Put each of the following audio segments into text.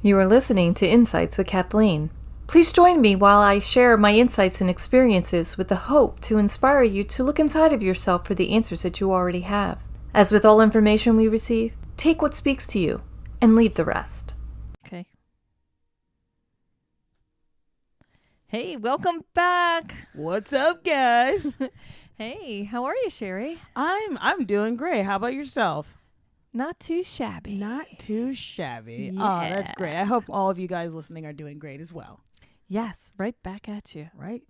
You are listening to Insights with Kathleen. Please join me while I share my insights and experiences with the hope to inspire you to look inside of yourself for the answers that you already have. As with all information we receive, take what speaks to you and leave the rest. Okay. Hey, welcome back. What's up, guys? Hey, how are you, Sherry? I'm doing great. How about yourself? Not too shabby. Not too shabby. Yeah. Oh, that's great. I hope all of you guys listening are doing great as well. Yes, right back at you. Right?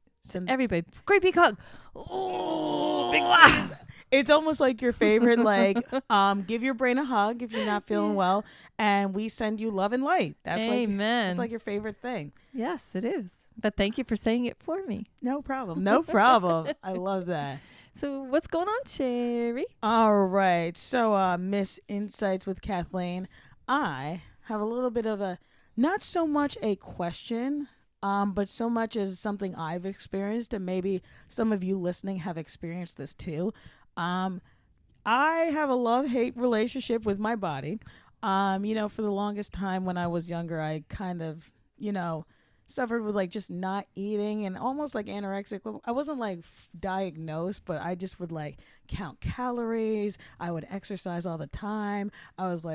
Everybody, great big hug. Oh, big squeeze. It's almost like your favorite, give your brain a hug if you're not feeling well, and we send you love and light. That's Amen. That's like your favorite thing. Yes, it is. But thank you for saying it for me. No problem. No problem. I love that. So what's going on, Sherry? All right. So, Miss Insights with Kathleen, I have a little bit of a, not so much a question, but so much as something I've experienced, and maybe some of you listening have experienced this too. I have a love-hate relationship with my body. For the longest time when I was younger, I kind of, suffered with just not eating and almost like anorexic. I wasn't diagnosed, but I just would count calories. I would exercise all the time. I was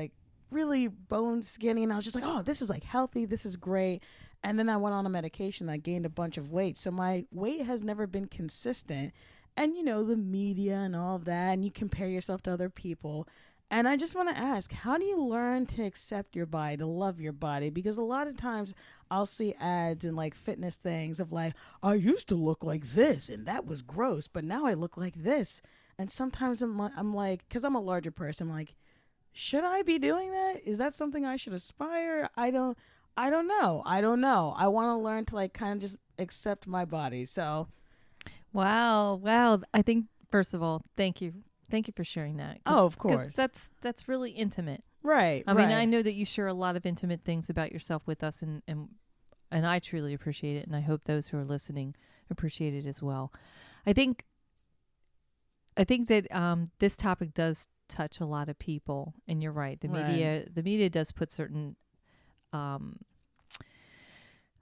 really bone skinny, and I was just oh, this is healthy. This is great. And then I went on a medication. I gained a bunch of weight. So my weight has never been consistent. And the media and all of that, and you compare yourself to other people. And I just want to ask, how do you learn to accept your body, to love your body? Because a lot of times I'll see ads and fitness things of I used to look like this and that was gross, but now I look like this. And sometimes I'm because I'm a larger person, I'm should I be doing that? Is that something I should aspire? I don't know. I want to learn to kind of just accept my body. So. Wow. I think, first of all, thank you. Thank you for sharing that. Oh, of course. That's really intimate. Right. I mean, I know that you share a lot of intimate things about yourself with us, and I truly appreciate it, and I hope those who are listening appreciate it as well. I think that this topic does touch a lot of people, and you're right. The media does put certain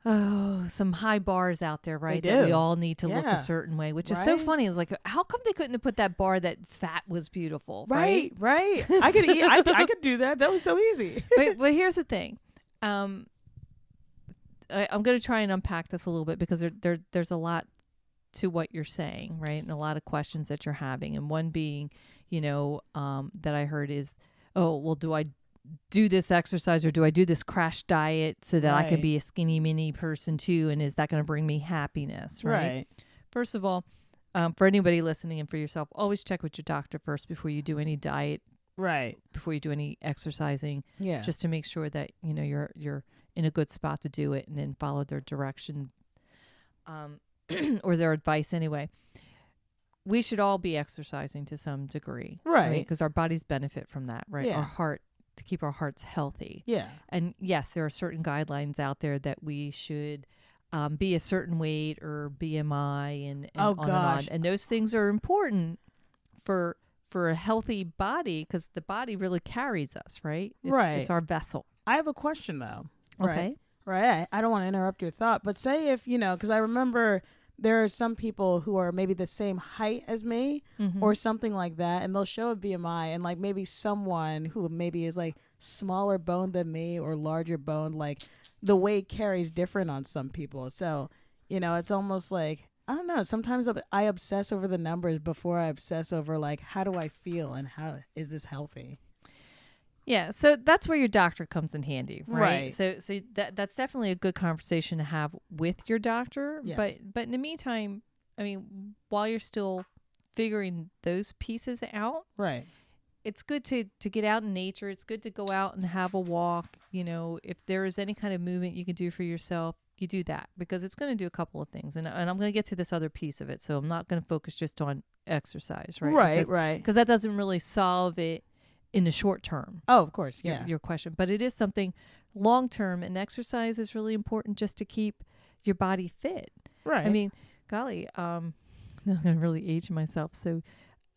some high bars out there, right? That we all need to look a certain way, which is so funny. It's how come they couldn't have put that bar that fat was beautiful, right? Right. I could eat. I could do that. That was so easy. But here's the thing. I'm going to try and unpack this a little bit because there's a lot to what you're saying, right? And a lot of questions that you're having. And one being, that I heard is, oh, well, do I do this exercise or do I do this crash diet so that I can be a skinny mini person too? And is that going to bring me happiness? Right. First of all, for anybody listening and for yourself, always check with your doctor first before you do any diet. Right. Before you do any exercising. Yeah. Just to make sure that, you're in a good spot to do it, and then follow their direction, or their advice anyway. We should all be exercising to some degree. Right. Because our bodies benefit from that, right? Yeah. Our heart, to keep our hearts healthy. Yeah. And yes, there are certain guidelines out there that we should be a certain weight or BMI and on and on. And those things are important for a healthy body, because the body really carries us, right? It's our vessel. I have a question though. Okay. Right. I don't want to interrupt your thought, but say if, because I remember there are some people who are maybe the same height as me, mm-hmm. or something like that, and they'll show a BMI, and maybe someone who maybe is smaller boned than me or larger boned, the weight carries different on some people. So, it's almost I don't know. Sometimes I obsess over the numbers before I obsess over how do I feel and how is this healthy? Yeah, so that's where your doctor comes in handy, right? So that's definitely a good conversation to have with your doctor. Yes. But in the meantime, I mean, while you're still figuring those pieces out, right? It's good to get out in nature. It's good to go out and have a walk. If there is any kind of movement you can do for yourself, you do that, because it's going to do a couple of things. And I'm going to get to this other piece of it, so I'm not going to focus just on exercise, right? Right. Because that doesn't really solve it in the short term. Oh, of course. Yeah. Your question. But it is something long term, and exercise is really important just to keep your body fit. Right. I mean, golly, I'm going to really age myself. So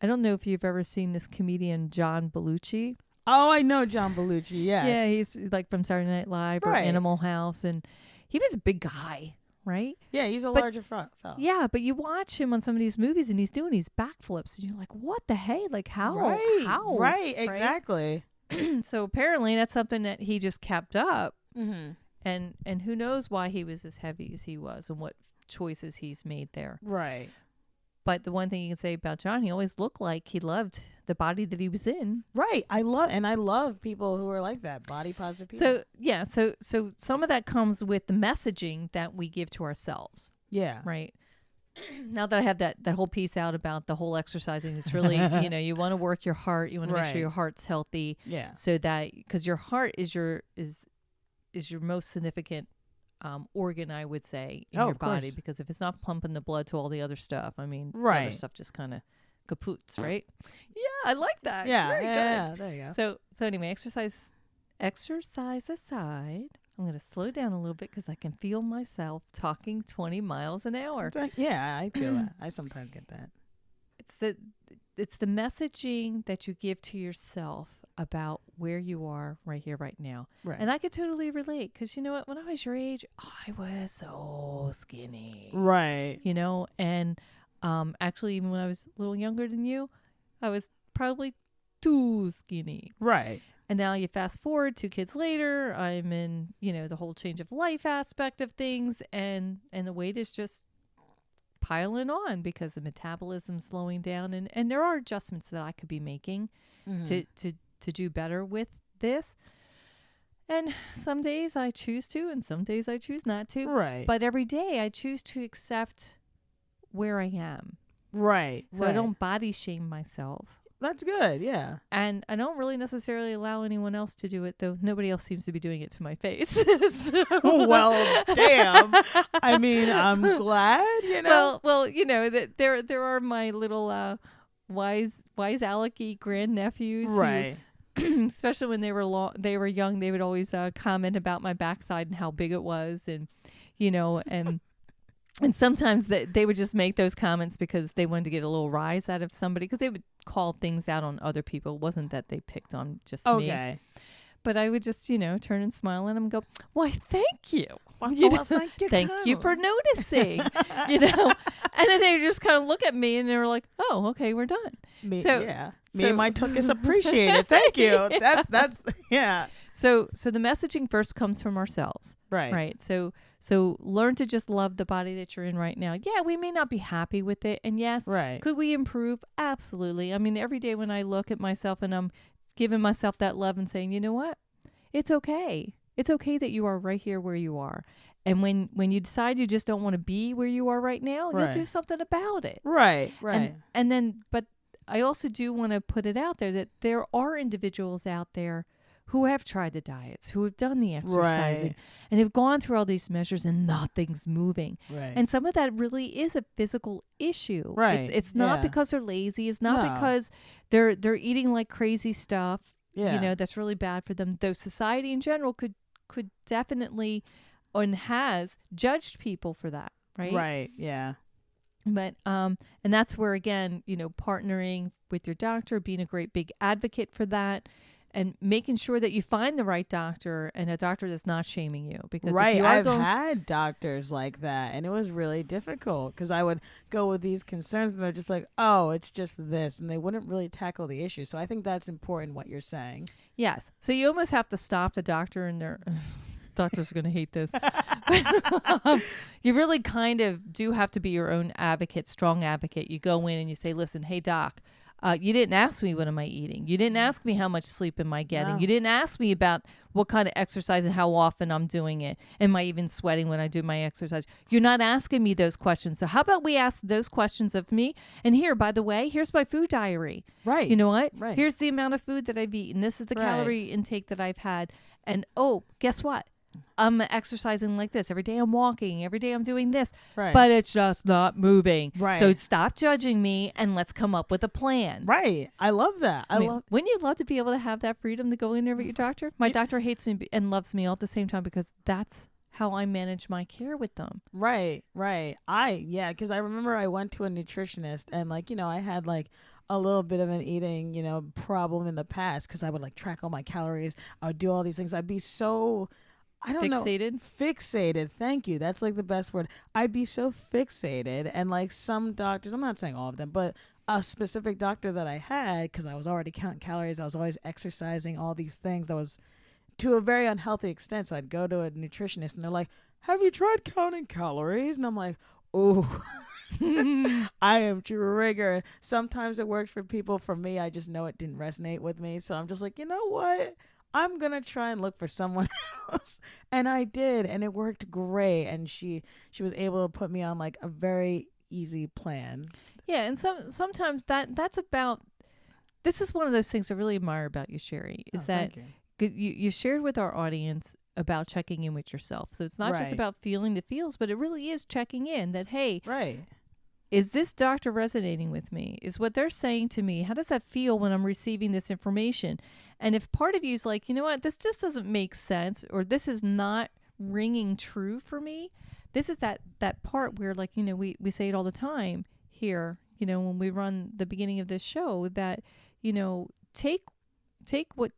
I don't know if you've ever seen this comedian, John Belushi. Oh, I know John Belushi. Yes. Yeah, he's like from Saturday Night Live or Right. Animal House, and he was a big guy, right? Yeah, he's a But- larger fella. Yeah, but you watch him on some of these movies, and he's doing these backflips, and you're like, "What the hey? Like how? Right. How? Right. Exactly. So apparently, that's something that he just kept up, Mm-hmm. and who knows why he was as heavy as he was, and what choices he's made there. Right. But the one thing you can say about John, he always looked like he loved the body that he was in. Right. I love people who are like that, body positive people. So yeah, so some of that comes with the messaging that we give to ourselves, yeah. right? Now that I have that whole piece out about the whole exercising, it's really, you want to work your heart, you want to make Right. sure your heart's healthy, Yeah. so that, because your heart is your most significant organ, I would say, in Oh, your of course. body, because if it's not pumping the blood to all the other stuff, I mean, the other Right. stuff just kind of kapoots, right? Yeah, I like that. Yeah. Very good. Yeah. There you go. So anyway, exercise aside, I'm going to slow down a little bit because I can feel myself talking 20 miles an hour. Yeah, I feel that. I sometimes get that. It's the messaging that you give to yourself about where you are right here, right now. Right. And I could totally relate, because you know what? When I was your age, I was so skinny. Right. And actually, even when I was a little younger than you, I was probably too skinny. Right. And now you fast forward 2 kids later, I'm in, the whole change of life aspect of things, and the weight is just piling on because the metabolism's slowing down, and there are adjustments that I could be making to do better with this. And some days I choose to, and some days I choose not to. Right. But every day I choose to accept where I am. Right. So I don't body shame myself. That's good. Yeah. And I don't really necessarily allow anyone else to do it, though nobody else seems to be doing it to my face. So- Well, damn. I mean, I'm glad, Well, that there are my little wise alecky grandnephews, Right. who, especially when they were young, they would always comment about my backside and how big it was, and and sometimes they would just make those comments because they wanted to get a little rise out of somebody, because they would call things out on other people. It wasn't that they picked on just me. Okay. But I would just, turn and smile at them and go, "Why, thank you. Well, thank you. Thank you for noticing." And then they would just kind of look at me and they were like, "Oh, okay, we're done." Me, So- yeah. Me so- and my tuchus appreciate it. Thank you. That's yeah. So the messaging first comes from ourselves, Right. right? So learn to just love the body that you're in right now. Yeah, we may not be happy with it, and yes, Right. could we improve? Absolutely. I mean, every day when I look at myself and I'm giving myself that love and saying, you know what? It's okay. It's okay that you are right here where you are. And when you decide you just don't want to be where you are right now, you'll Right. do something about it. Right. Right. And then, but I also do want to put it out there that there are individuals out there who have tried the diets, who have done the exercising, Right. and have gone through all these measures and nothing's moving. Right. And some of that really is a physical issue. Right. It's not Yeah. because they're lazy. It's not No. because they're eating like crazy stuff. yeah. That's really bad for them. Though society in general could definitely and has judged people for that, right? Right. Yeah. But and that's where, again, partnering with your doctor, being a great big advocate for that, and making sure that you find the right doctor, and a doctor that's not shaming you. Because if Right. you are I've had doctors like that, and it was really difficult because I would go with these concerns and they're just like, oh, it's just this. And they wouldn't really tackle the issue. So I think that's important, what you're saying. Yes. So you almost have to stop the doctor, and their doctor's going to hate this. You really kind of do have to be your own advocate, strong advocate. You go in and you say, listen, hey, doc, you didn't ask me what am I eating. You didn't ask me how much sleep am I getting. No. You didn't ask me about what kind of exercise and how often I'm doing it. Am I even sweating when I do my exercise? You're not asking me those questions. So how about we ask those questions of me? And here, by the way, here's my food diary. Right. You know what? Right. Here's the amount of food that I've eaten. This is the Right. calorie intake that I've had. And guess what? I'm exercising like this. Every day I'm walking. Every day I'm doing this. Right. But it's just not moving. Right. So stop judging me and let's come up with a plan. Right. I love that. I love. Wouldn't you love to be able to have that freedom to go in there with your doctor? My doctor hates me and loves me all at the same time, because that's how I manage my care with them. Right. Right. Because I remember I went to a nutritionist and I had a little bit of an eating, problem in the past because I would like track all my calories. I would do all these things. I'd be so, I don't know. Fixated. Thank you. That's like the best word. I'd be so fixated. And like some doctors, I'm not saying all of them, but a specific doctor that I had, because I was already counting calories, I was always exercising, all these things that was to a very unhealthy extent. So I'd go to a nutritionist and they're like, have you tried counting calories? And I'm like, oh, I am triggered. Sometimes it works for people. For me, I just know it didn't resonate with me. So I'm just like, you know what? I'm going to try and look for someone else. And I did. And it worked great. And she was able to put me on like a very easy plan. Yeah. And sometimes that's about, this is one of those things I really admire about you, Sherry, is that you shared with our audience about checking in with yourself. So it's not just about feeling the feels, but it really is checking in that, hey, is this doctor resonating with me? Is what they're saying to me? How does that feel when I'm receiving this information? And if part of you is like, you know what, this just doesn't make sense, or this is not ringing true for me, this is that part where, like, we say it all the time here, when we run the beginning of this show, that, take what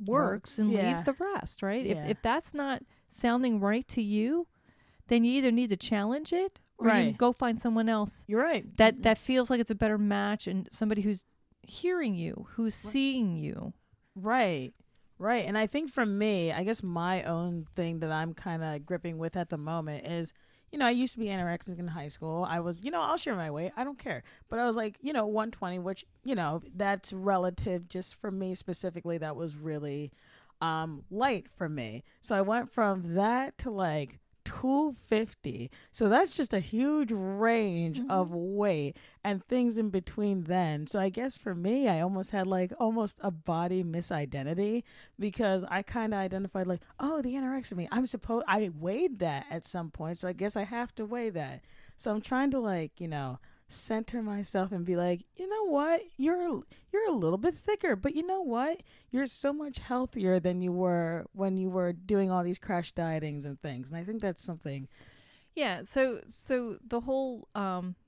works and leaves the rest, right? If that's not sounding right to you, then you either need to challenge it or you go find someone else. You're right. That feels like it's a better match, and somebody who's hearing you, who's seeing you. Right. And I think for me, I guess my own thing that I'm kind of gripping with at the moment is, I used to be anorexic in high school. I was, I'll share my weight. I don't care. But I was like, 120, which, that's relative just for me specifically. That was really light for me. So I went from that to like 250. So that's just a huge range of weight and things in between then. So I guess for me, I almost had like almost a body misidentity, because I kind of identified like, oh, the anorexia, I weighed that at some point. So I guess I have to weigh that. So I'm trying to like, center myself and be like, you know what, you're a little bit thicker, but you know what, you're so much healthier than you were when you were doing all these crash dietings and things. And I think that's something. Yeah. So the whole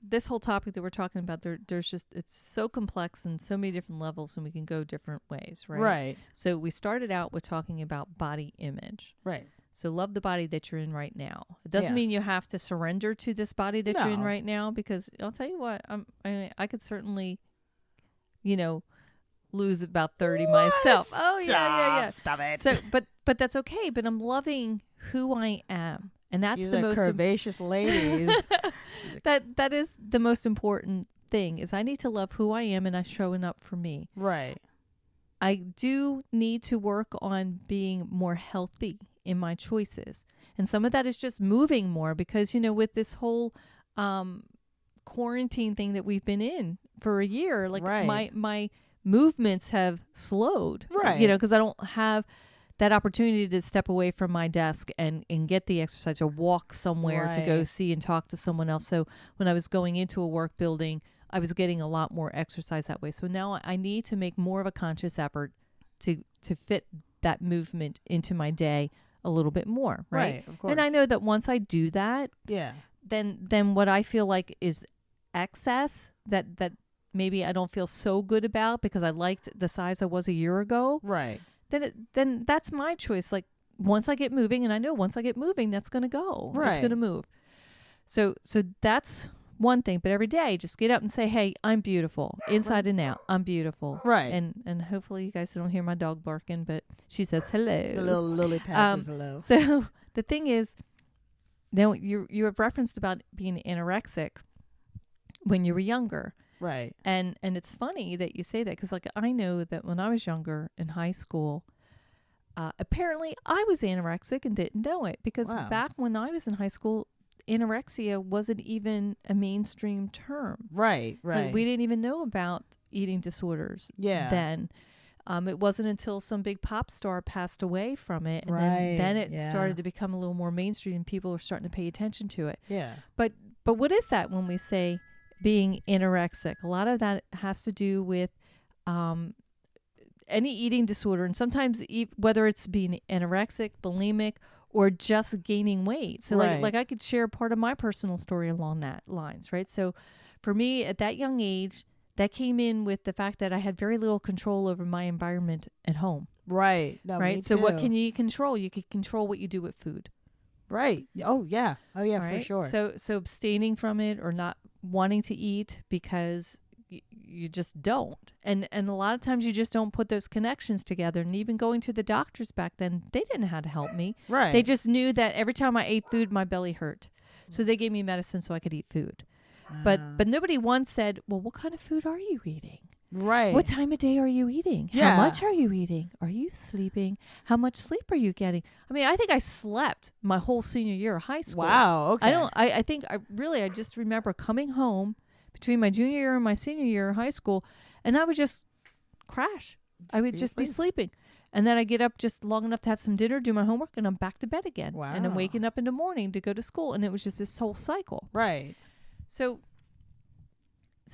this whole topic that we're talking about, there's just, it's so complex and so many different levels, and we can go different ways, right? So we started out with talking about body image, right? So love the body that you're in right now. It doesn't mean you have to surrender to this body that you're in right now, because I'll tell you what, I could certainly, lose about 30 myself. Oh yeah. Stop it. So, but that's okay. But I'm loving who I am, and that's She's the a most curvaceous lady. that is the most important thing. Is I need to love who I am, and I'm showing up for me. Right. I do need to work on being more healthy in my choices. And some of that is just moving more, because, with this whole quarantine thing that we've been in for a year, like my movements have slowed, because I don't have that opportunity to step away from my desk and get the exercise, or walk somewhere to go see and talk to someone else. So when I was going into a work building, I was getting a lot more exercise that way. So now I need to make more of a conscious effort to fit that movement into my day a little bit more, right? Of course. And I know that once I do that, then what I feel like is excess that maybe I don't feel so good about because I liked the size I was a year ago. Right. Then that's my choice. Like, once I get moving, and I know once I get moving, that's going to go. Right. It's going to move. So that's one thing. But every day, just get up and say, hey, I'm beautiful. Inside and out, I'm beautiful. Right. And hopefully you guys don't hear my dog barking, but she says hello. The little Lily Pad says hello. So the thing is, now you have referenced about being anorexic when you were younger. Right. And it's funny that you say that, because like I know that when I was younger in high school, apparently I was anorexic and didn't know it, because back when I was in high school, anorexia wasn't even a mainstream term. Right. Like, we didn't even know about eating disorders then. It wasn't until some big pop star passed away from it, and then it started to become a little more mainstream, and people were starting to pay attention to it. Yeah. But what is that when we say being anorexic? A lot of that has to do with any eating disorder, and sometimes whether it's being anorexic, bulimic, or just gaining weight. So like I could share part of my personal story along that lines, right? So for me at that young age, that came in with the fact that I had very little control over my environment at home. Right. No, me Right. So too. what can you control? You can control what you do with food. Right. Oh yeah. Oh yeah, Right? for sure. So abstaining from it or not wanting to eat because you just don't. And a lot of times you just don't put those connections together. And even going to the doctors back then, they didn't know how to help me. Right. They just knew that every time I ate food, my belly hurt. So they gave me medicine so I could eat food. But nobody once said, well, what kind of food are you eating? Right. What time of day are you eating? Yeah. How much are you eating? Are you sleeping? How much sleep are you getting? I mean, I think I slept my whole senior year of high school. Wow. Okay. I think I just remember coming home between my junior year and my senior year of high school, and I would just crash. I would just be sleeping. And then I get up just long enough to have some dinner, do my homework, and I'm back to bed again. Wow. And I'm waking up in the morning to go to school. And it was just this whole cycle. Right. So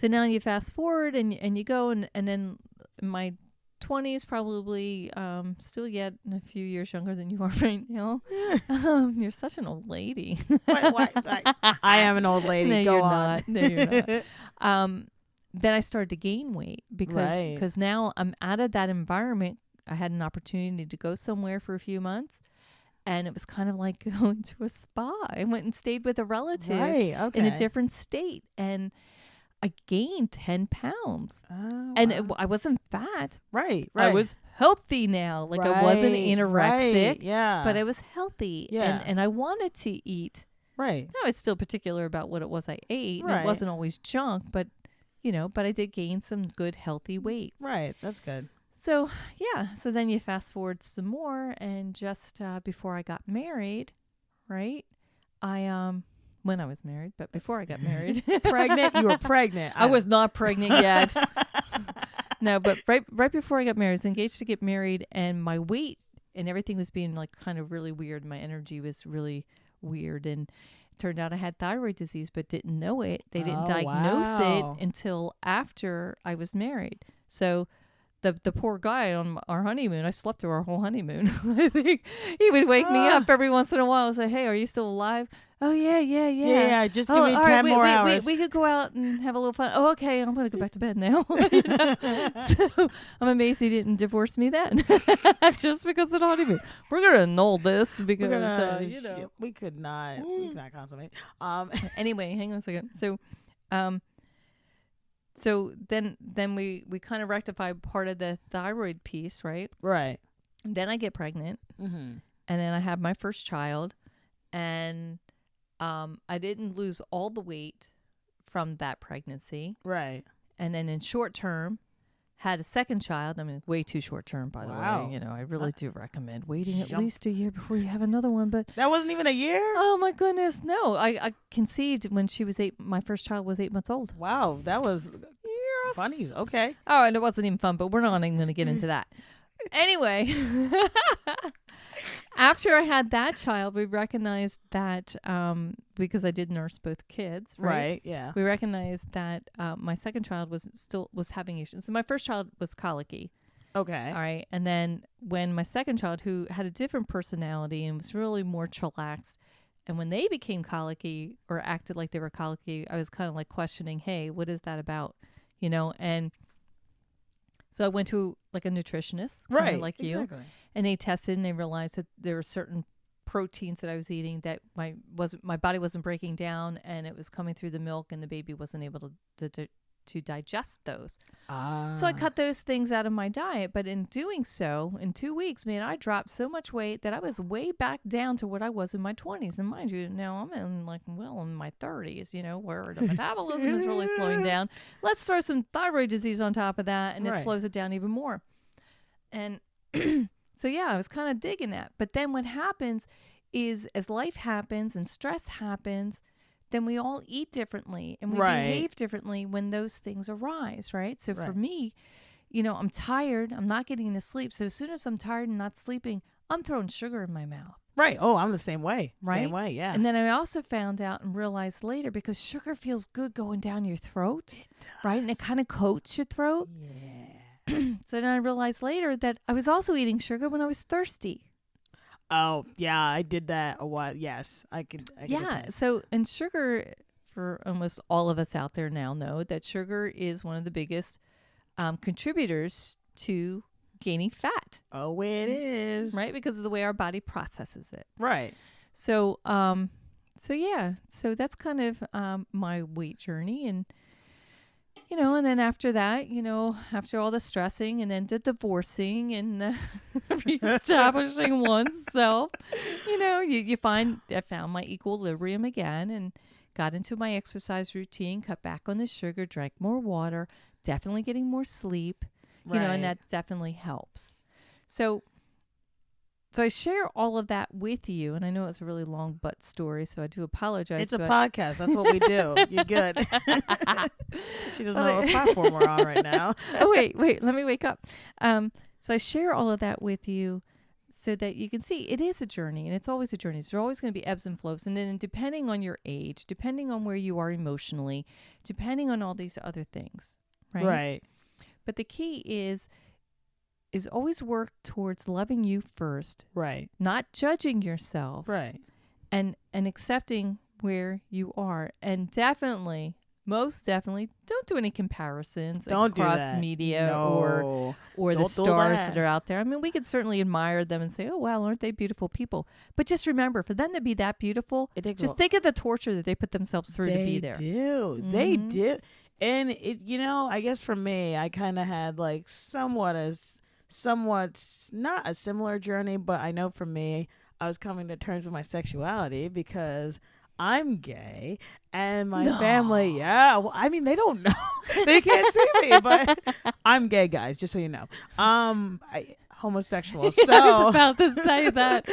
now you fast forward and you go and then in my 20s, probably still yet a few years younger than you are right now. You're such an old lady. I am an old lady. No, Go you're on. not. No, you're not. Then I started to gain weight because now I'm out of that environment. I had an opportunity to go somewhere for a few months. And it was kind of like going to a spa. I went and stayed with a relative in a different state. And I gained 10 pounds. Oh, and I wasn't fat. Right. I was healthy now. Like I wasn't anorexic. Right. Yeah. But I was healthy. Yeah. And I wanted to eat. Right. I was still particular about what it was I ate. And Right. it wasn't always junk. But I did gain some good, healthy weight. Right. That's good. So, yeah. So then you fast forward some more. And just before I got married, right, when I was married, but before I got married. Pregnant? You were pregnant. I was not pregnant yet. No, but right before I got married, I was engaged to get married, and my weight and everything was being like kind of really weird. My energy was really weird, and it turned out I had thyroid disease, but didn't know it. They didn't diagnose it until after I was married. So the poor guy on our honeymoon, I slept through our whole honeymoon. I think he would wake me up every once in a while and say, "Hey, are you still alive?" "Oh, yeah. Yeah, just give me 10 right, more hours. We could go out and have a little fun. "Oh, okay, I'm going to go back to bed now." So I'm amazed he didn't divorce me then. Just because of the honeymoon. We're going to annul this because, we could not consummate. Anyway, hang on a second. So then we kind of rectify part of the thyroid piece, right? Right. Then I get pregnant, and then I have my first child, and I didn't lose all the weight from that pregnancy. Right. And then in short term, had a second child. I mean, way too short term, by the way. I really do recommend waiting at least a year before you have another one. But that wasn't even a year? Oh, my goodness. No, I conceived when she was 8. My first child was 8 months old. Wow, that was funny. Okay. Oh, and it wasn't even fun, but we're not even going to get into that. Anyway, after I had that child, we recognized that because I did nurse both kids, right? Yeah. We recognized that my second child was having issues. So my first child was colicky. Okay. All right. And then when my second child, who had a different personality and was really more chillaxed, and when they became colicky or acted like they were colicky, I was kind of like questioning, hey, what is that about? And so I went to like a nutritionist, right, like you, and they tested and they realized that there were certain proteins that I was eating that my body wasn't breaking down, and it was coming through the milk, and the baby wasn't able to digest those. So I cut those things out of my diet. But in doing so, in 2 weeks, man, I dropped so much weight that I was way back down to what I was in my 20s. And mind you, now I'm in my 30s, where the metabolism is really slowing down. Let's throw some thyroid disease on top of that, and it slows it down even more. And so, yeah, I was kind of digging that. But then what happens is as life happens and stress happens, then we all eat differently and we behave differently when those things arise, right? So for me, I'm tired. I'm not getting to sleep. So as soon as I'm tired and not sleeping, I'm throwing sugar in my mouth. Right. Oh, I'm the same way. Right? Same way, yeah. And then I also found out and realized later, because sugar feels good going down your throat, right? And it kind of coats your throat. Yeah. So then I realized later that I was also eating sugar when I was thirsty. Oh, yeah, I did that a while. Yes, I could. Yeah. So, and sugar for almost all of us out there now know that sugar is one of the biggest contributors to gaining fat. Oh, it is. Right? Because of the way our body processes it. Right. So, so that's kind of my weight journey. And, and then after that, after all the stressing and then the divorcing and reestablishing oneself, I found my equilibrium again and got into my exercise routine, cut back on the sugar, drank more water, definitely getting more sleep, and that definitely helps. So I share all of that with you, and I know it's a really long butt story, so I do apologize. It's a podcast. That's what we do. You're good. She doesn't know what platform we're on right now. Oh, wait. Let me wake up. So I share all of that with you so that you can see it is a journey, and it's always a journey. So there are always going to be ebbs and flows, and then depending on your age, depending on where you are emotionally, depending on all these other things, right? Right. But the key is always work towards loving you first. Right. Not judging yourself. Right. And accepting where you are. And most definitely, don't do any comparisons across media or the stars that are out there. I mean, we could certainly admire them and say, oh, wow, aren't they beautiful people? But just remember, for them to be that beautiful, just think of the torture that they put themselves through to be there. They do. Mm-hmm. They do. And it, I guess for me, I kind of had like somewhat not a similar journey, but I know for me, I was coming to terms with my sexuality because I'm gay and my family, well, I mean, they don't know. They can't see me, but I'm gay, guys, just so you know. Homosexual. So I was about to say that.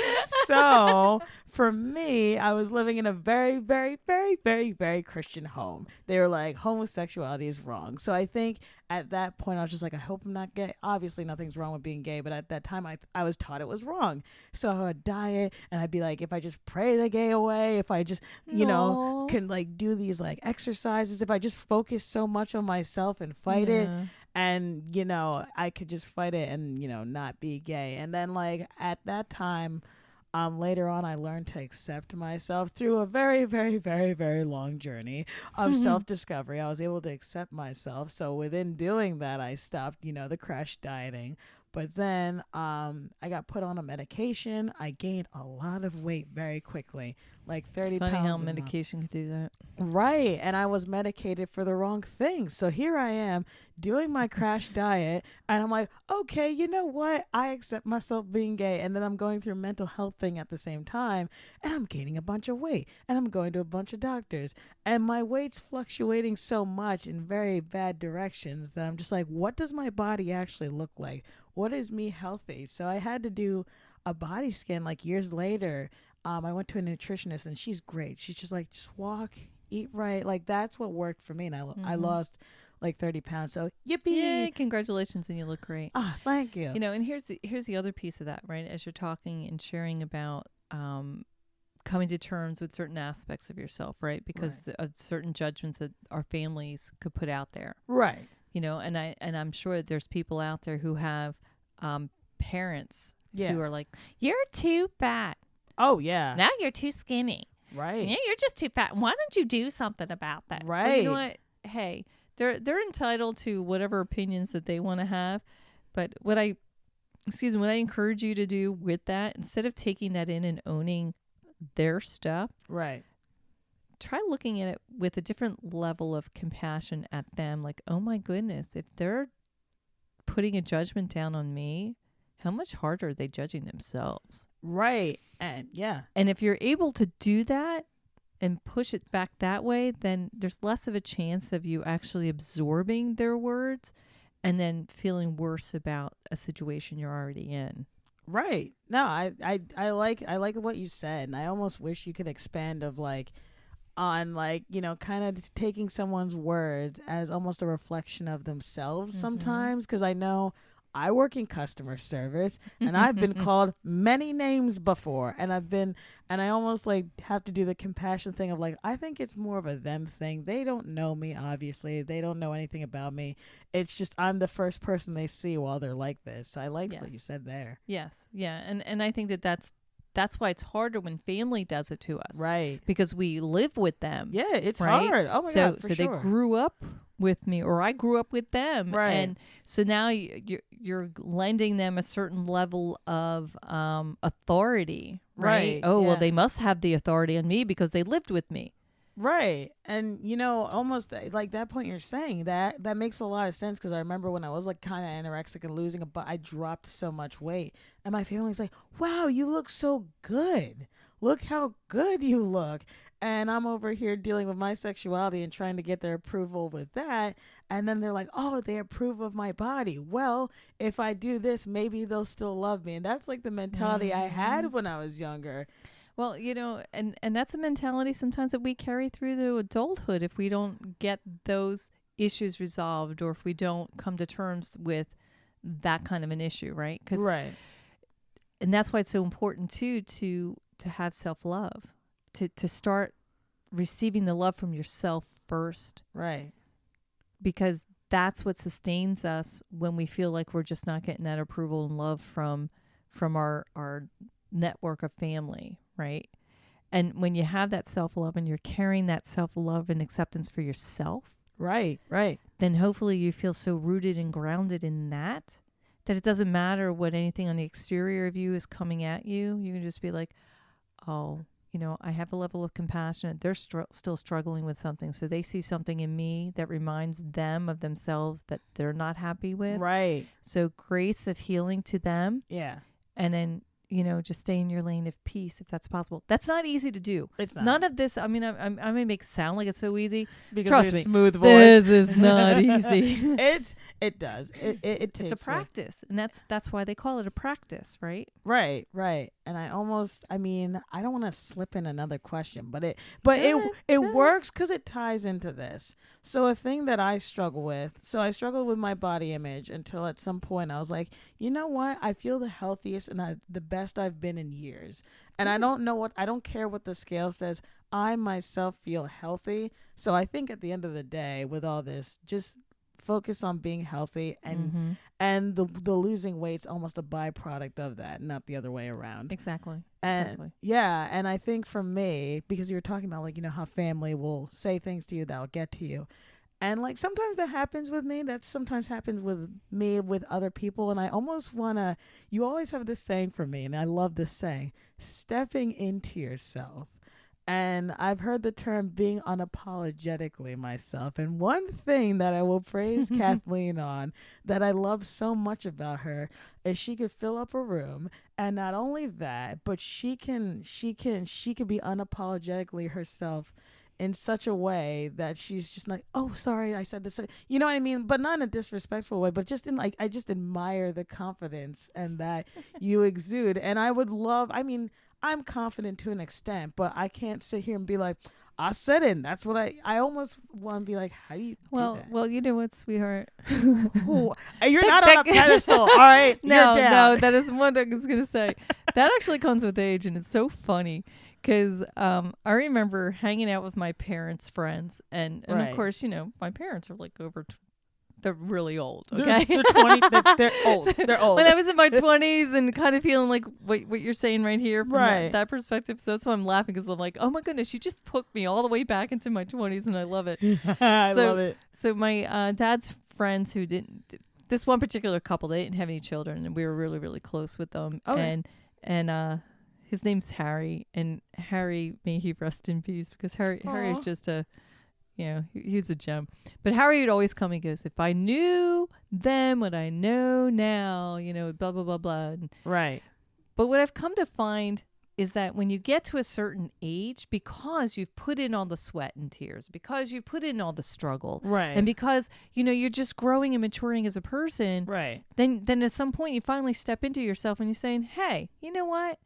So for me, I was living in a very, very, very, very, very Christian home. They were like, homosexuality is wrong. So I think at that point, I was just like, I hope I'm not gay. Obviously, nothing's wrong with being gay, but at that time, I was taught it was wrong. So I would diet, and I'd be like, if I just pray the gay away, if I just, can like do these like exercises, if I just focus so much on myself and fight it, and I could just fight it and not be gay. And then like at that time, later on, I learned to accept myself through a very, very, very, very long journey of self-discovery. I was able to accept myself. So within doing that, I stopped, the crash dieting. But then I got put on a medication. I gained a lot of weight very quickly, like 30 pounds. It's funny how medication could do that. Right. And I was medicated for the wrong thing. So here I am doing my crash diet. And I'm like, okay, you know what? I accept myself being gay. And then I'm going through a mental health thing at the same time. And I'm gaining a bunch of weight. And I'm going to a bunch of doctors. And my weight's fluctuating so much in very bad directions that I'm just like, what does my body actually look like? What is me healthy? So I had to do a body scan like years later. I went to a nutritionist and she's great. She's just like, just walk, eat right. Like that's what worked for me. And I lost like 30 pounds. So yippee. Yay, congratulations. And you look great. Ah, thank you. And here's the other piece of that, right? As you're talking and sharing about coming to terms with certain aspects of yourself, right? Because of certain judgments that our families could put out there. Right. And I'm sure that there's people out there who have parents who are like, you're too fat. Oh, yeah. Now you're too skinny. Right. Yeah, you're just too fat. Why don't you do something about that? Right. Well, you know what? Hey, they're entitled to whatever opinions that they want to have. But what I encourage you to do with that, instead of taking that in and owning their stuff. Right. Try looking at it with a different level of compassion at them. Like, oh my goodness, if they're putting a judgment down on me, how much harder are they judging themselves? Right. And And if you're able to do that and push it back that way, then there's less of a chance of you actually absorbing their words and then feeling worse about a situation you're already in. Right. No, I like what you said, and I almost wish you could expand of like on like, kind of taking someone's words as almost a reflection of themselves sometimes. Because I know I work in customer service and I've been called many names before, and I almost like have to do the compassion thing of like, I think it's more of a them thing. They don't know me, obviously. They don't know anything about me. It's just I'm the first person they see while they're like this. So I liked what you said there. Yes. Yeah. And I think that that's that's why it's harder when family does it to us. Right. Because we live with them. Yeah, it's right? hard. Oh my so, God, for so sure. they grew up with me, or I grew up with them. Right. And so now you're lending them a certain level of authority, right? Oh, well, they must have the authority on me because they lived with me. Right. And, you know, almost like that point you're saying, that makes a lot of sense, because I remember when I was like kind of anorexic and losing but I dropped so much weight, and my family's like, wow, you look so good. Look how good you look. And I'm over here dealing with my sexuality and trying to get their approval with that. And then they're like, oh, they approve of my body. Well, if I do this, maybe they'll still love me. And that's like the mentality I had when I was younger. Well, you know, and that's a mentality sometimes that we carry through to adulthood if we don't get those issues resolved, or if we don't come to terms with that kind of an issue, right? Right. And that's why it's so important too to have self-love, to start receiving the love from yourself first. Right. Because that's what sustains us when we feel like we're just not getting that approval and love from our network of family, right? And when you have that self-love and you're carrying that self-love and acceptance for yourself, right, then hopefully you feel so rooted and grounded in that it doesn't matter what anything on the exterior of you is coming at you. You can just be like, oh, you know, I have a level of compassion. They're still struggling with something. So they see something in me that reminds them of themselves that they're not happy with. Right. So grace of healing to them. Yeah. And then, you know, just stay in your lane of peace if that's possible. That's not easy to do. It's not. None of this, I mean, I may make it sound like it's so easy. Because Trust me, smooth voice. this is not easy. It does. It takes it's a practice. And that's why they call it a practice, right? Right. And I don't want to slip in another question, but it works because it ties into this. So a thing that I struggle with, I struggled with my body image until at some point I was like, you know what? I feel the healthiest and the best I've been in years. And I don't care what the scale says. I myself feel healthy. So I think at the end of the day, with all this, just focus on being healthy, and the losing weight's almost a byproduct of that, not the other way around. Exactly. Yeah, and I think for me, because you were talking about, like, you know, how family will say things to you that will get to you. And like sometimes that happens with me. That sometimes happens with me with other people. And I almost you always have this saying for me, and I love this saying, stepping into yourself. And I've heard the term being unapologetically myself. And one thing that I will praise Cathleen on, that I love so much about her, is she could fill up a room. And not only that, but she could be unapologetically herself in such a way that she's just like, oh, sorry, I said this. You know what I mean? But not in a disrespectful way, but just in like, I just admire the confidence and that you exude. And I'm confident to an extent, but I can't sit here and be like, I said it. And that's what I almost want to be like, how do you do that? Well, you know what, sweetheart? You're not on a pedestal, all right? No, that is one thing I was going to say. That actually comes with age, and it's so funny. Because I remember hanging out with my parents' friends, and of course, you know, my parents are like they're really old, okay? They're 20, they're old. They're old. When I was in my 20s and kind of feeling like what you're saying right here from that perspective, so that's why I'm laughing, because I'm like, oh my goodness, you just hooked me all the way back into my 20s, and I love it. I love it. So my dad's friends who this one particular couple, they didn't have any children, and we were really, really close with them. Okay. And his name's Harry, and Harry, may he rest in peace, because Harry is just he's a gem. But Harry would always come and goes, if I knew then what I know now, you know, blah, blah, blah, blah. Right. But what I've come to find is that when you get to a certain age, because you've put in all the sweat and tears, because you've put in all the struggle, right, and because, you know, you're just growing and maturing as a person, right, then at some point you finally step into yourself and you're saying, hey, you know what?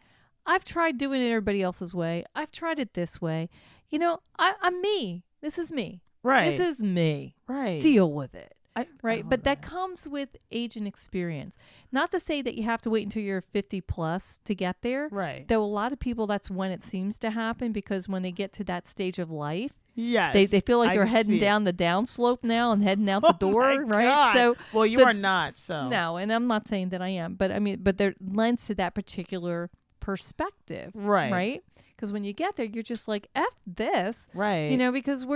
I've tried doing it everybody else's way. I've tried it this way. You know, I'm me. This is me. Right. This is me. Right. Deal with it. Right. But that comes with age and experience. Not to say that you have to wait until you're 50 plus to get there. Right. Though a lot of people, that's when it seems to happen, because when they get to that stage of life, yes, they feel like they're heading down the downslope now and heading out the door, right? God. So, well, you are not. So no, and I'm not saying that I am, but I mean, but there lends to that particular perspective. Right. Right? Because when you get there, you're just like, F this. Right. You know, because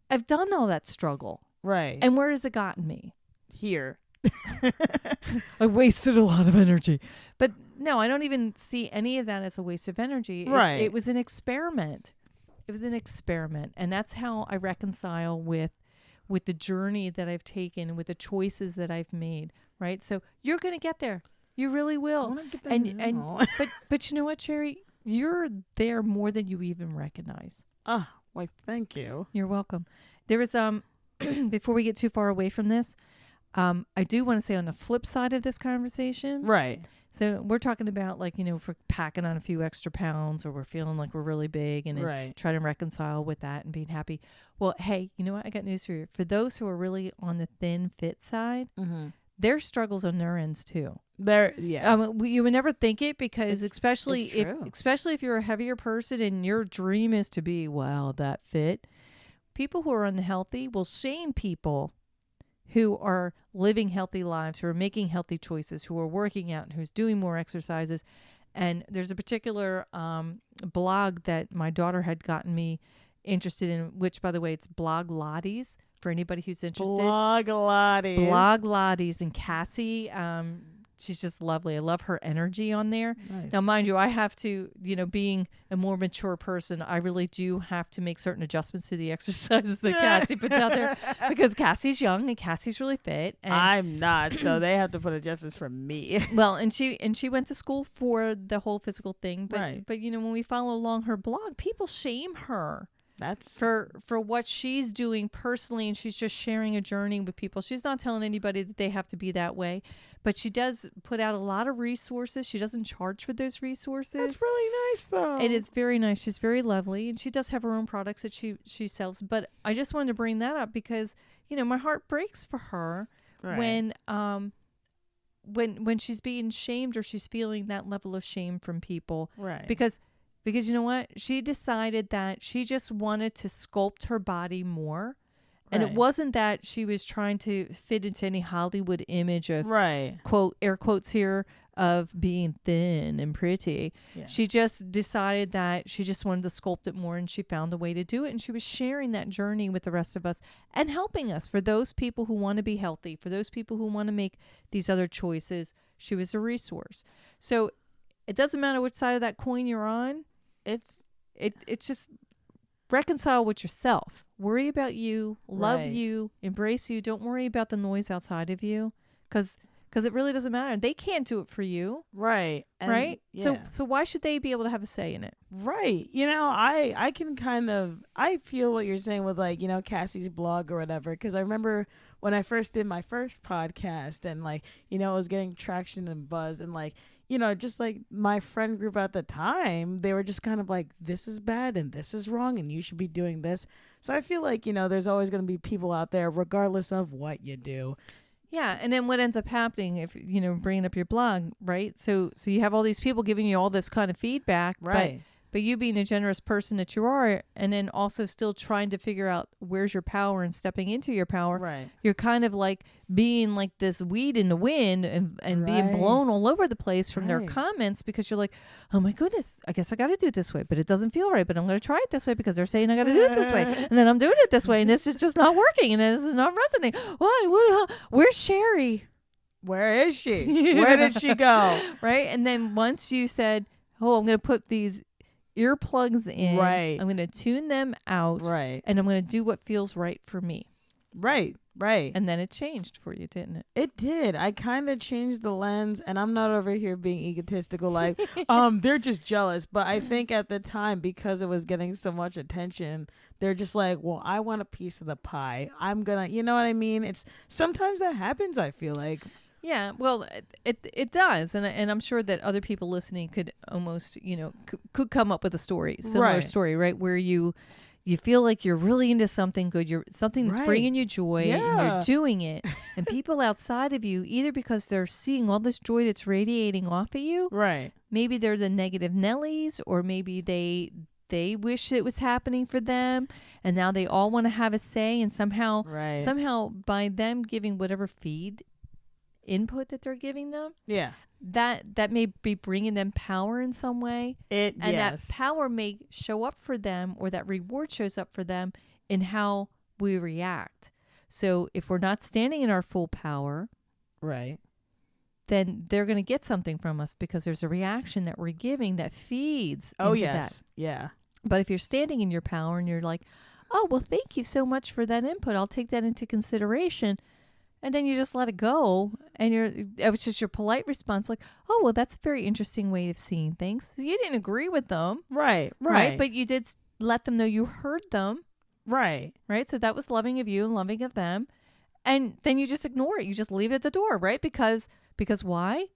I've done all that struggle. Right. And where has it gotten me? Here. I wasted a lot of energy. But no, I don't even see any of that as a waste of energy. Right. It was an experiment. It was an experiment. And that's how I reconcile with the journey that I've taken, with the choices that I've made. Right? So you're going to get there. You really I will. want to get there now. But you know what, Sherry? You're there more than you even recognize. Oh, why, thank you. You're welcome. There was before we get too far away from this, I do want to say on the flip side of this conversation. Right. So we're talking about, like, if we're packing on a few extra pounds or we're feeling like we're really big and then try to reconcile with that and being happy. Well, hey, you know what? I got news for you. For those who are really on the thin fit side, their struggles on their ends too. You would never think it because especially if you're a heavier person and your dream is to be, wow, that fit. People who are unhealthy will shame people who are living healthy lives, who are making healthy choices, who are working out, who's doing more exercises. And there's a particular blog that my daughter had gotten me interested in, which, by the way, it's Blog Lotties for anybody who's interested. Blog Lotties. And Cassie, she's just lovely. I love her energy on there. Nice. Now, mind you, I have to, being a more mature person, I really do have to make certain adjustments to the exercises that Cassie puts out there because Cassie's young and Cassie's really fit. And I'm not, so they have to put adjustments for me. Well, and she went to school for the whole physical thing, but Right. but when we follow along her blog, people shame her. That's for what she's doing personally, and she's just sharing a journey with people. She's not telling anybody that they have to be that way, but she does put out a lot of resources. She doesn't charge for those resources. That's really nice, though. It is very nice. She's very lovely, and she does have her own products that she sells. But I just wanted to bring that up because my heart breaks for her when she's being shamed or she's feeling that level of shame from people, right? Because you know what? She decided that she just wanted to sculpt her body more. And it wasn't that she was trying to fit into any Hollywood image of, quote, air quotes here, of being thin and pretty. Yeah. She just decided that she just wanted to sculpt it more, and she found a way to do it. And she was sharing that journey with the rest of us and helping us. For those people who want to be healthy, for those people who want to make these other choices, she was a resource. So it doesn't matter which side of that coin you're on. It's just reconcile with yourself. Worry about you, love you, embrace you. Don't worry about the noise outside of you, because it really doesn't matter. They can't do it for you, right? And right? Yeah. So why should they be able to have a say in it? Right. I can I feel what you're saying with Cassie's blog or whatever, because I remember when I first did my first podcast and it was getting traction and buzz and just like my friend group at the time, they were just kind of like, this is bad and this is wrong and you should be doing this. So I feel like, there's always going to be people out there regardless of what you do. Yeah. And then what ends up happening if, bringing up your blog, right? So you have all these people giving you all this kind of feedback, right? But you being the generous person that you are, and then also still trying to figure out where's your power and stepping into your power, right? You're kind of like being like this weed in the wind and being blown all over the place from their comments, because you're like, oh my goodness, I guess I got to do it this way, but it doesn't feel right, but I'm going to try it this way because they're saying I got to do it this way. And then I'm doing it this way, and this is just not working, and this is not resonating. Why? Where's Sherry? Where is she? Where did she go? Right? And then once you said, oh, I'm going to put these earplugs in, right? I'm going to tune them out, right? And I'm going to do what feels right for me, right? And then it changed for you, didn't it? It did. I kind of changed the lens, and I'm not over here being egotistical like they're just jealous, but I think at the time, because it was getting so much attention, they're just like, well, I want a piece of the pie. I'm gonna, you know what I mean? It's sometimes that happens, I feel like. Yeah, well, it does, and I'm sure that other people listening could almost, could come up with a similar story, right? Where you feel like you're really into something good, something's bringing you joy, and you're doing it, and people outside of you, either because they're seeing all this joy that's radiating off of you, right? Maybe they're the negative Nellies, or maybe they wish it was happening for them, and now they all want to have a say, and somehow by them giving whatever feed input that they're giving them, Yeah. that may be bringing them power in some way. And Yes. that power may show up for them, or that reward shows up for them in how we react. So if we're not standing in our full power, Right. then they're going to get something from us because there's a reaction that we're giving that feeds Oh, into yes. that. Yeah. But if you're standing in your power and you're like, oh, well, thank you so much for that input, I'll take that into consideration. And then you just let it go, and it was just your polite response, like, oh, well, that's a very interesting way of seeing things. You didn't agree with them. Right. But you did let them know you heard them. Right. Right. So that was loving of you and loving of them. And then you just ignore it. You just leave it at the door, right? Because why?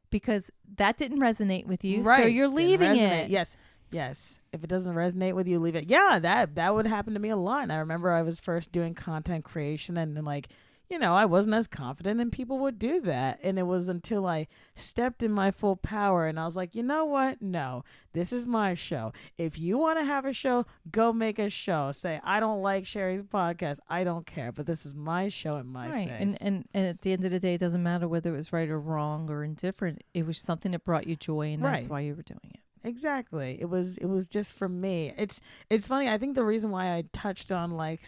Because that didn't resonate with you. Right. So you're leaving it. Yes. Yes. If it doesn't resonate with you, leave it. Yeah, that would happen to me a lot. And I remember I was first doing content creation, and like, I wasn't as confident, and people would do that. And it was until I stepped in my full power and I was like, you know what? No, this is my show. If you want to have a show, go make a show. Say, I don't like Sherry's podcast. I don't care, but this is my show and my say. And at the end of the day, it doesn't matter whether it was right or wrong or indifferent. It was something that brought you joy, and that's why you were doing it. Exactly. It was just for me. It's funny. I think the reason why I touched on like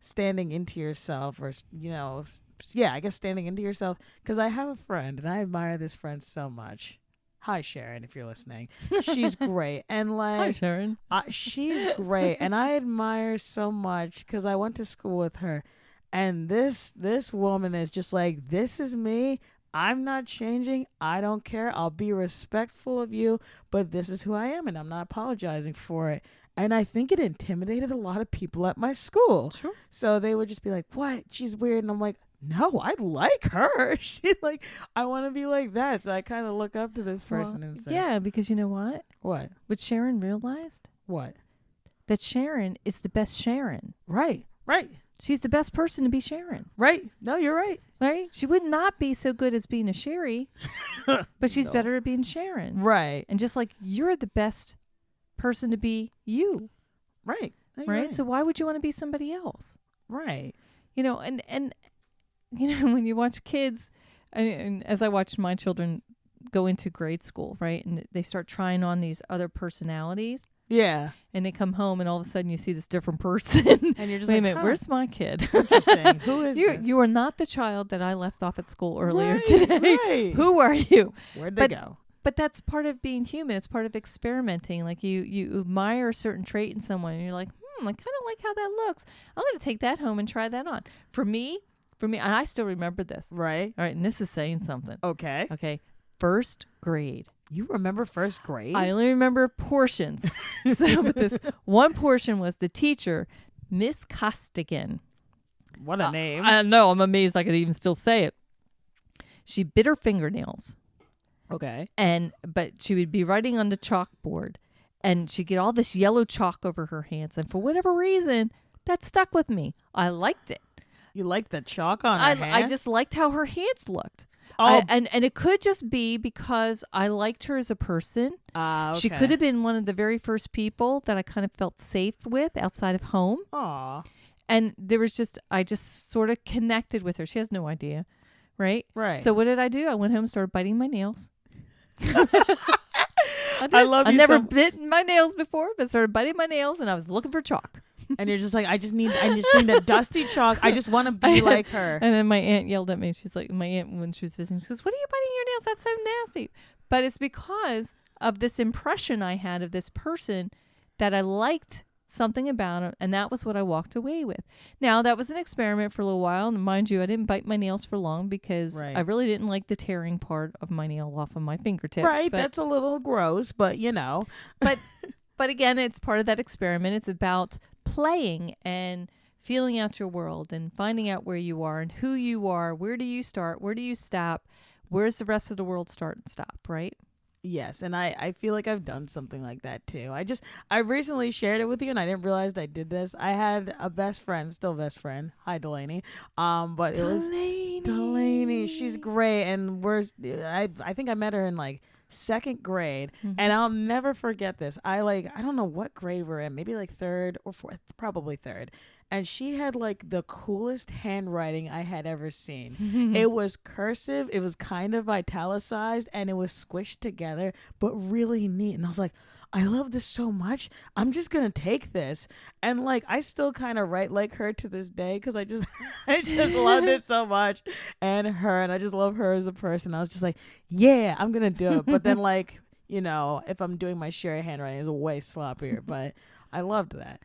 standing into yourself, or I guess standing into yourself, because I have a friend and I admire this friend so much. Hi, Sharon, if you're listening. She's great. And like, hi, Sharon. She's great, and I admire so much because I went to school with her, and this woman is just like, this is me. I'm not changing. I don't care. I'll be respectful of you, but this is who I am, and I'm not apologizing for it. And I think it intimidated a lot of people at my school. Sure. So they would just be like, what? She's weird. And I'm like, no, I like her. She's like, I want to be like that. So I kind of look up to this person and say, yeah, because you know what? What? What Sharon realized? What? That Sharon is the best Sharon. Right. She's the best person to be Sharon. Right. No, you're right. Right? She would not be so good as being a Sherry, but she's better at being Sharon. Right. And just like you're the best person to be you. Right. No, right? So why would you want to be somebody else? Right. And when you watch kids, and as I watched my children go into grade school, right? And they start trying on these other personalities. Yeah. And they come home and all of a sudden you see this different person. And you're just wait like, a minute, where's my kid? Interesting. Who is you? this? You are not the child that I left off at school earlier Right, today. right. Who are you? Where'd they go? But that's part of being human. It's part of experimenting. Like you admire a certain trait in someone and you're like, I kind of like how that looks. I'm going to take that home and try that on. For me, and I still remember this. Right. All right. And this is saying something. Okay. First grade. You remember first grade? I only remember portions. But this one portion was the teacher, Miss Costigan. What a name. I know. I'm amazed I could even still say it. She bit her fingernails. Okay. But she would be writing on the chalkboard, and she'd get all this yellow chalk over her hands. And for whatever reason, that stuck with me. I liked it. You liked the chalk on her hand? I just liked how her hands looked. Oh. And it could just be because I liked her as a person. Okay. She could have been one of the very first people that I kind of felt safe with outside of home. Aw. And I just sort of connected with her. She has no idea. Right? Right. So what did I do? I went home and started biting my nails. I love you. I never bitten my nails before, but started biting my nails, and I was looking for chalk. And you're just like, I just need that dusty chalk. I just want to be like her. And then my aunt yelled at me. She's like, my aunt, when she was visiting, she goes, "What are you biting your nails? That's so nasty." But it's because of this impression I had of this person that I liked something about him, and that was what I walked away with. Now, that was an experiment for a little while, and mind you, I didn't bite my nails for long because I really didn't like the tearing part of my nail off of my fingertips. Right, that's a little gross, but But again, it's part of that experiment. It's about playing and feeling out your world and finding out where you are and who you are. Where do you start? Where do you stop? Where's the rest of the world start and stop, right? Yes, and I feel like I've done something like that too. I recently shared it with you, and I didn't realize I did this. I had a best friend, still best friend. Hi, Delaney. But it was Delaney. She's great, and I think I met her in like second grade, Mhm. and I'll never forget this. I don't know what grade we're in, maybe like third or fourth, probably third. And she had like the coolest handwriting I had ever seen. It was cursive, it was kind of italicized, and it was squished together, but really neat. And I was like, I love this so much. I'm just gonna take this, and like I still kind of write like her to this day because I just I just loved it so much, and I just love her as a person. I was just like, yeah, I'm gonna do it. But then like if I'm doing my Sherry handwriting, it's way sloppier. But I loved that.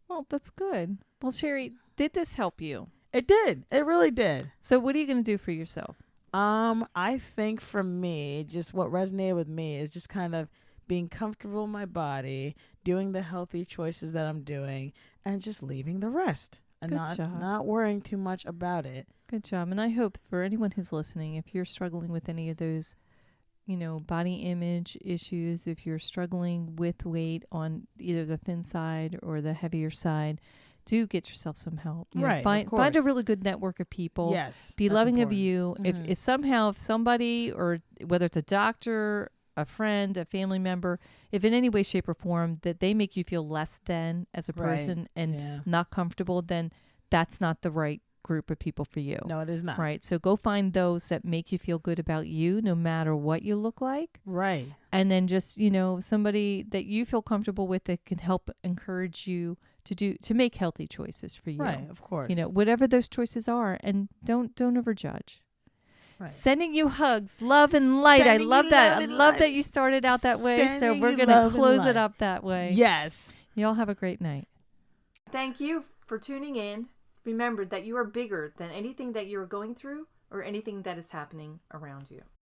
Well, that's good. Well, Sherry, did this help you? It did. It really did. So what are you going to do for yourself? I think for me, just what resonated with me is just kind of being comfortable in my body, doing the healthy choices that I'm doing, and just leaving the rest and Good job. not worrying too much about it. Good job. And I hope for anyone who's listening, if you're struggling with any of those, body image issues, if you're struggling with weight on either the thin side or the heavier side, do get yourself some help. Right, of course. Find a really good network of people. Yes. Be that's loving important. of you. Mhm. If somehow, if somebody, or whether it's a doctor, a friend, a family member, if in any way, shape, or form that they make you feel less than as a Right. person and Yeah. not comfortable, then that's not the right group of people for you. No, it is not. Right. So go find those that make you feel good about you, no matter what you look like. Right. And then just, somebody that you feel comfortable with that can help encourage you to make healthy choices for you. Right. Of course. Whatever those choices are, and don't overjudge. Right. Sending you hugs, love and light. Sending I love you that. love I and love light. that you started out that way. So Sending we're you going to love and close it light. up that way. Yes. Y'all have a great night. Thank you for tuning in. Remember that you are bigger than anything that you are going through or anything that is happening around you.